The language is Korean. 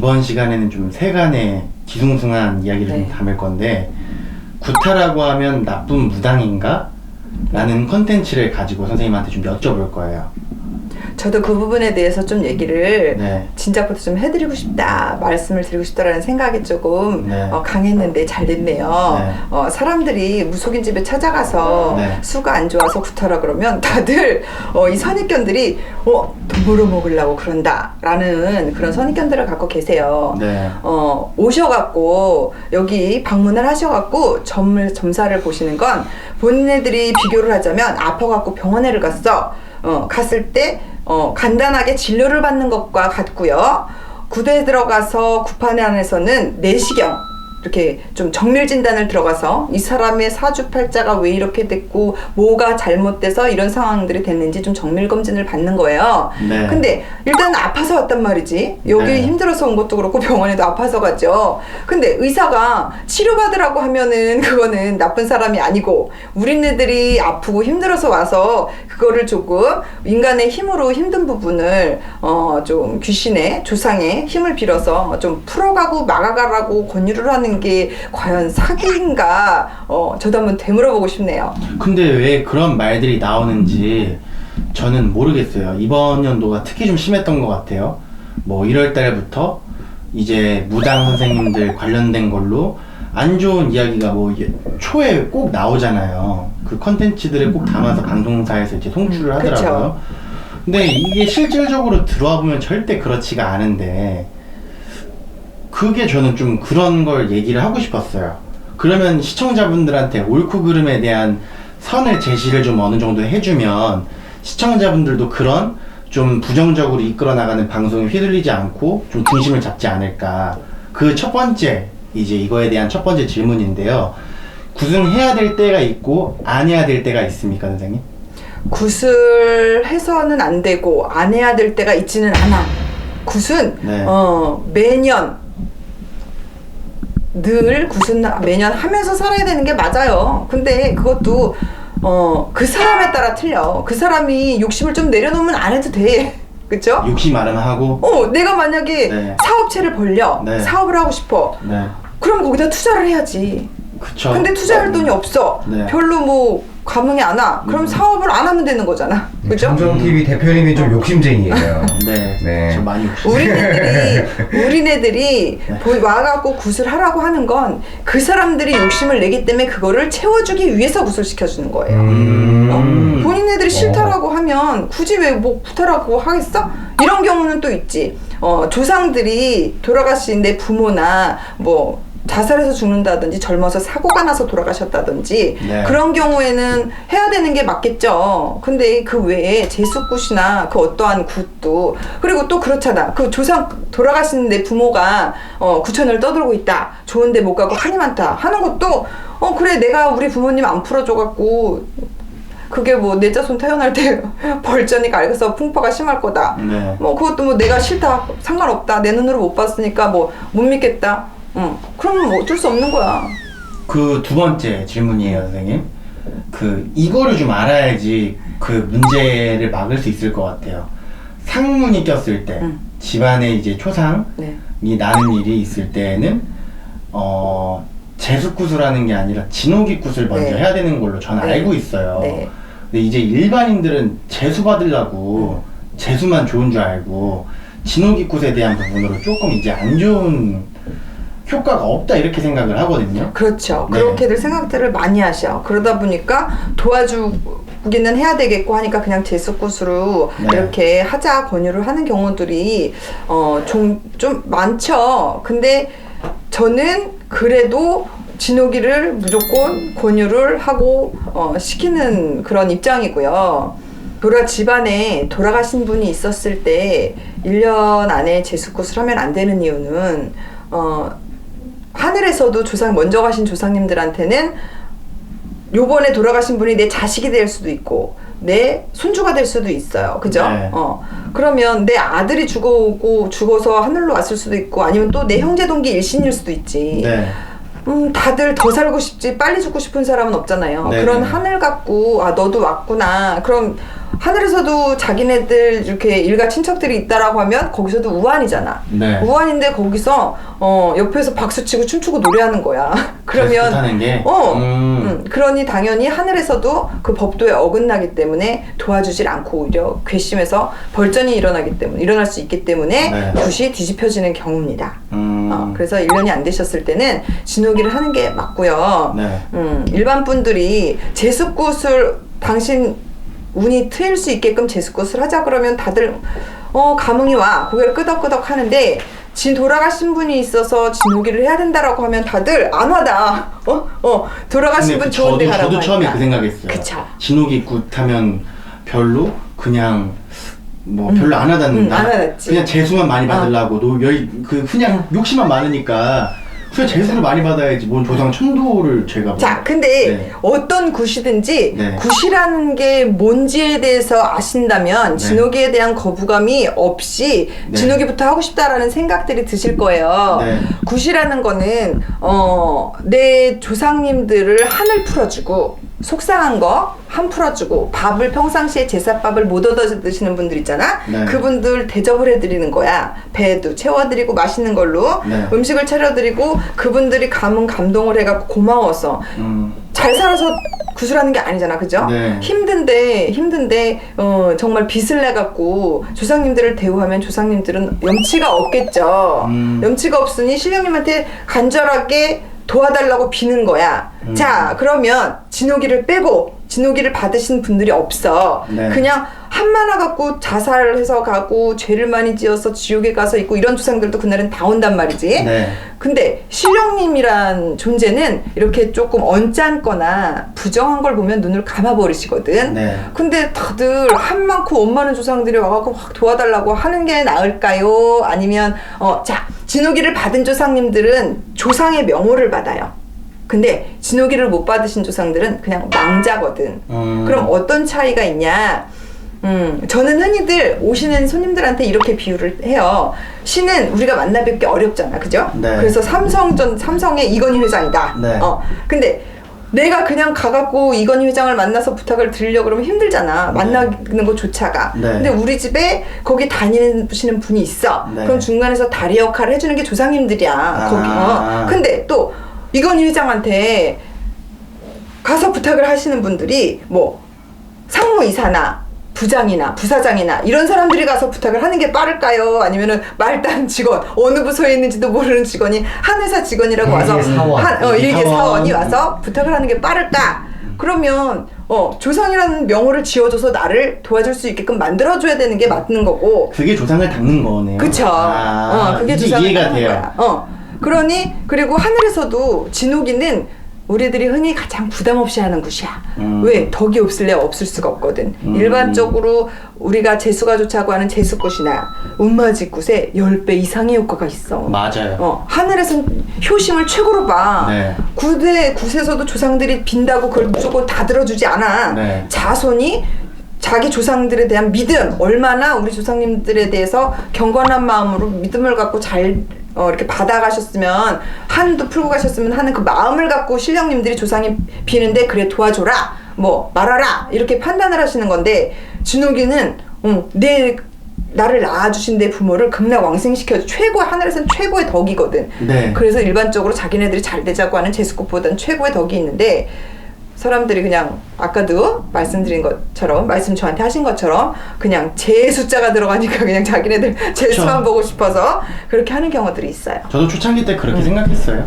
이번 시간에는 좀 세간의 뒤숭숭한 이야기를 좀 담을 건데, 구타라고 하면 나쁜 무당인가? 라는 컨텐츠를 가지고 선생님한테 좀 여쭤볼 거예요. 저도 그 부분에 대해서 좀 얘기를 네. 진작부터 좀 해드리고 싶다, 말씀을 드리고 싶다라는 생각이 조금 네. 강했는데 잘 됐네요. 네. 사람들이 무속인 집에 찾아가서 네. 수가 안 좋아서 구타라 그러면 다들 이 선입견들이 돈 벌어먹으려고 그런다라는 그런 선입견들을 갖고 계세요. 네. 오셔갖고 여기 방문을 하셔갖고 점사를 보시는 건 본인들이 비교를 하자면 아파갖고 병원에를 갔어. 갔을 때 간단하게 진료를 받는 것과 같고요. 구대에 들어가서 구판에 안에서는 내시경 이렇게 좀 정밀 진단을 들어가서 이 사람의 사주팔자가 왜 이렇게 됐고 뭐가 잘못돼서 이런 상황들이 됐는지 좀 정밀 검진을 받는 거예요. 네. 근데 일단 아파서 왔단 말이지. 여기 네. 힘들어서 온 것도 그렇고 병원에도 아파서 갔죠. 근데 의사가 치료받으라고 하면은 그거는 나쁜 사람이 아니고 우리네들이 아프고 힘들어서 와서 그거를 조금 인간의 힘으로 힘든 부분을 좀 귀신의 조상의 힘을 빌어서 좀 풀어가고 막아가라고 권유를 하는 게 과연 사기인가? 저도 한번 되물어보고 싶네요. 근데 왜 그런 말들이 나오는지 저는 모르겠어요. 이번 연도가 특히 좀 심했던 것 같아요. 뭐 1월 달부터 이제 무당 선생님들 관련된 걸로 안 좋은 이야기가 뭐 초에 꼭 나오잖아요. 그 컨텐츠들을 꼭 담아서 방송사에서 이제 송출을 하더라고요. 근데 이게 실질적으로 들어와 보면 절대 그렇지가 않은데, 그게 저는 좀 그런 걸 얘기를 하고 싶었어요. 그러면 시청자분들한테 옳고 그름에 대한 선을 제시를 좀 어느 정도 해주면 시청자분들도 그런 좀 부정적으로 이끌어 나가는 방송에 휘둘리지 않고 좀 중심을 잡지 않을까. 그 첫 번째, 이제 이거에 대한 첫 번째 질문인데요. 구승해야 될 때가 있고 안 해야 될 때가 있습니까, 선생님? 굿을 해서는 안 되고 안 해야 될 때가 있지는 않아. 굿은 네. 매년 늘 굿은 매년 하면서 살아야 되는 게 맞아요. 근데 그것도 그 사람에 따라 틀려. 그 사람이 욕심을 좀 내려놓으면 안 해도 돼. 그쵸? 욕심 많으면 하고. 내가 만약에 네. 사업체를 벌려. 네. 사업을 하고 싶어. 네. 그럼 거기다 투자를 해야지. 그쵸. 근데 투자할 돈이 없어. 네. 별로 뭐 감흥이 안 와. 그럼 사업을 안 하면 되는 거잖아. 그죠? 정정TV 대표님이 좀 욕심쟁이에요. 네. 네. 저 많이 욕심. 우리네들이 와갖고 굿을 하라고 하는 건 그 사람들이 욕심을 내기 때문에 그거를 채워주기 위해서 굿을 시켜주는 거예요. 본인네들이 싫다라고 하면 굳이 왜 뭐 굿하라고 하겠어? 이런 경우는 또 있지. 조상들이 돌아가신 내 부모나 뭐 자살해서 죽는다든지 젊어서 사고가 나서 돌아가셨다든지 네. 그런 경우에는 해야 되는 게 맞겠죠. 근데 그 외에 제수굿이나 그 어떠한 굿도, 그리고 또 그렇잖아. 그 조상 돌아가신 내 부모가 구천을 떠들고 있다. 좋은데 못 가고 한이 많다 하는 것도 그래 내가 우리 부모님 안 풀어줘갖고 그게 뭐 내 자손 태어날 때 벌전이 갈겨서 풍파가 심할 거다. 네. 뭐 그것도 뭐 내가 싫다 상관없다 내 눈으로 못 봤으니까 뭐 못 믿겠다. 그럼 뭐 어쩔 수 없는 거야. 그 두 번째 질문이에요, 선생님. 이거를 좀 알아야지 그 문제를 막을 수 있을 것 같아요. 상문이 꼈을 때, 집안에 이제 초상이 네. 나는 일이 있을 때에는, 제수굿을 게 아니라 진호기굿을 먼저 네. 해야 되는 걸로 저는 네. 알고 있어요. 네. 근데 이제 일반인들은 제수 받으려고 제수만 좋은 줄 알고, 진호기굿에 대한 부분으로 조금 이제 안 좋은 효과가 없다 이렇게 생각을 하거든요. 그렇죠. 네. 그렇게들 생각들을 많이 하셔. 그러다 보니까 도와주기는 해야 되겠고 하니까 그냥 제수굿으로 네. 이렇게 하자 권유를 하는 경우들이 좀 많죠. 근데 저는 그래도 진호기를 무조건 권유를 하고 시키는 그런 입장이고요. 집안에 돌아가신 분이 있었을 때 1년 안에 제수굿을 하면 안 되는 이유는 하늘에서도 먼저 가신 조상님들한테는 요번에 돌아가신 분이 내 자식이 될 수도 있고 내 손주가 될 수도 있어요. 그죠? 네. 그러면 내 아들이 죽어서 하늘로 왔을 수도 있고 아니면 또 내 형제 동기 일신일 수도 있지. 네. 다들 더 살고 싶지 빨리 죽고 싶은 사람은 없잖아요. 네. 그런 하늘 갖고 너도 왔구나. 그럼 하늘에서도 자기네들 이렇게 일가 친척들이 있다라고 하면 거기서도 우환이잖아. 네. 우환인데 거기서 옆에서 박수치고 춤추고 노래하는 거야. 그러면 하는 게. 그러니 당연히 하늘에서도 그 법도에 어긋나기 때문에 도와주질 않고 오히려 괘씸해서 벌전이 일어날 수 있기 때문에 네. 굿이 뒤집혀지는 경우입니다. 그래서 1년이 안 되셨을 때는 진호기를 하는 게 맞고요. 네. 일반 분들이 제수굿을 당신 운이 트일 수 있게끔 제수굿을 하자 그러면 다들 감흥이 와 고개를 끄덕끄덕 하는데 돌아가신 분이 있어서 진호기를 해야 된다라고 하면 다들 안 하다. 돌아가신 분 좋은데 가라고 저도 처음에 하니까. 그 생각했어요. 그쵸. 진호기 굿하면 별로 그냥 뭐 별로 안 와닿는다. 안 와닿지. 그냥 재수만 많이 받으려고 그냥 욕심만 많으니까 그냥 재수를 많이 받아야지 뭔 조상 천도를 제가 자, 근데 네. 어떤 굿이든지 네. 굿이라는 게 뭔지에 대해서 아신다면 네. 진호기에 대한 거부감이 없이 네. 진호기부터 하고 싶다라는 생각들이 드실 거예요. 네. 굿이라는 거는 내 조상님들을 한을 풀어주고 속상한 거 한 풀어주고 밥을 평상시에 제사밥을 못 얻어 드시는 분들 있잖아. 네. 그분들 대접을 해드리는 거야. 배도 채워드리고 맛있는 걸로 네. 음식을 차려드리고 그분들이 감동을 해갖고 고마워서 잘 살아서 구슬하는 게 아니잖아, 그죠? 네. 힘든데 정말 빚을 내갖고 조상님들을 대우하면 조상님들은 염치가 없겠죠. 염치가 없으니 신령님한테 간절하게 도와달라고 비는 거야. 자, 그러면 진호기를 빼고 진호기를 받으신 분들이 없어. 네. 그냥 한만화 갖고 자살해서 가고 죄를 많이 지어서 지옥에 가서 있고 이런 조상들도 그날은 다 온단 말이지. 네. 근데 신령님이란 존재는 이렇게 조금 언짢거나 부정한 걸 보면 눈을 감아버리시거든. 네. 근데 다들 한 많고 원 많은 조상들이 와갖고 확 도와달라고 하는 게 나을까요? 아니면 자, 진호기를 받은 조상님들은 조상의 명호를 받아요. 근데 진호기를 못 받으신 조상들은 그냥 망자거든. 그럼 어떤 차이가 있냐? 저는 흔히들 오시는 손님들한테 이렇게 비유를 해요. 신은 우리가 만나 뵙기 어렵잖아, 그죠? 네. 그래서 삼성의 이건희 회장이다. 네. 근데 내가 그냥 가갖고 이건희 회장을 만나서 부탁을 드리려고 그러면 힘들잖아. 만나는 것조차가. 네. 근데 우리 집에 거기 다니시는 분이 있어. 네. 그럼 중간에서 다리 역할을 해주는 게 조상님들이야. 거기. 근데 또 이건희 회장한테 가서 부탁을 하시는 분들이 뭐 상무이사나 부장이나 부사장이나 이런 사람들이 가서 부탁을 하는 게 빠를까요? 아니면은 말단 직원, 어느 부서에 있는지도 모르는 직원이 한 회사 직원이라고 와서 일개 사원이 와서 부탁을 하는 게 빠를까? 그러면 조상이라는 명호를 지어줘서 나를 도와줄 수 있게끔 만들어줘야 되는 게 맞는 거고. 그게 조상을 닦는 거네요. 그쵸. 그게 이제 조상을 이해가 닦는 돼요. 거야. 그리고 하늘에서도 진호기는 우리들이 흔히 가장 부담 없이 하는 굿이야. 왜? 덕이 없을래 없을 수가 없거든. 일반적으로 우리가 재수가 좋다고 하는 재수굿이나 운마지굿에 10배 이상의 효과가 있어. 맞아요. 하늘에선 효심을 최고로 봐. 네. 굿에서도 조상들이 빈다고 그걸 무조건 다 들어주지 않아. 네. 자손이 자기 조상들에 대한 믿음, 얼마나 우리 조상님들에 대해서 경건한 마음으로 믿음을 갖고 잘 이렇게 받아가셨으면, 한도 풀고 가셨으면 하는 그 마음을 갖고 신령님들이 조상이 비는데 그래 도와줘라, 뭐 말하라 이렇게 판단을 하시는 건데, 진호기는 나를 낳아주신 내 부모를 극락왕생시켜 하늘에서는 최고의 덕이거든. 네. 그래서 일반적으로 자기네들이 잘 되자고 하는 제수꽃보다는 최고의 덕이 있는데, 사람들이 그냥 아까도 말씀드린 것처럼, 말씀 저한테 하신 것처럼 그냥 제 숫자가 들어가니까 그냥 자기네들 제 수만 보고 싶어서 그렇게 하는 경우들이 있어요. 저도 초창기 때 그렇게 생각했어요.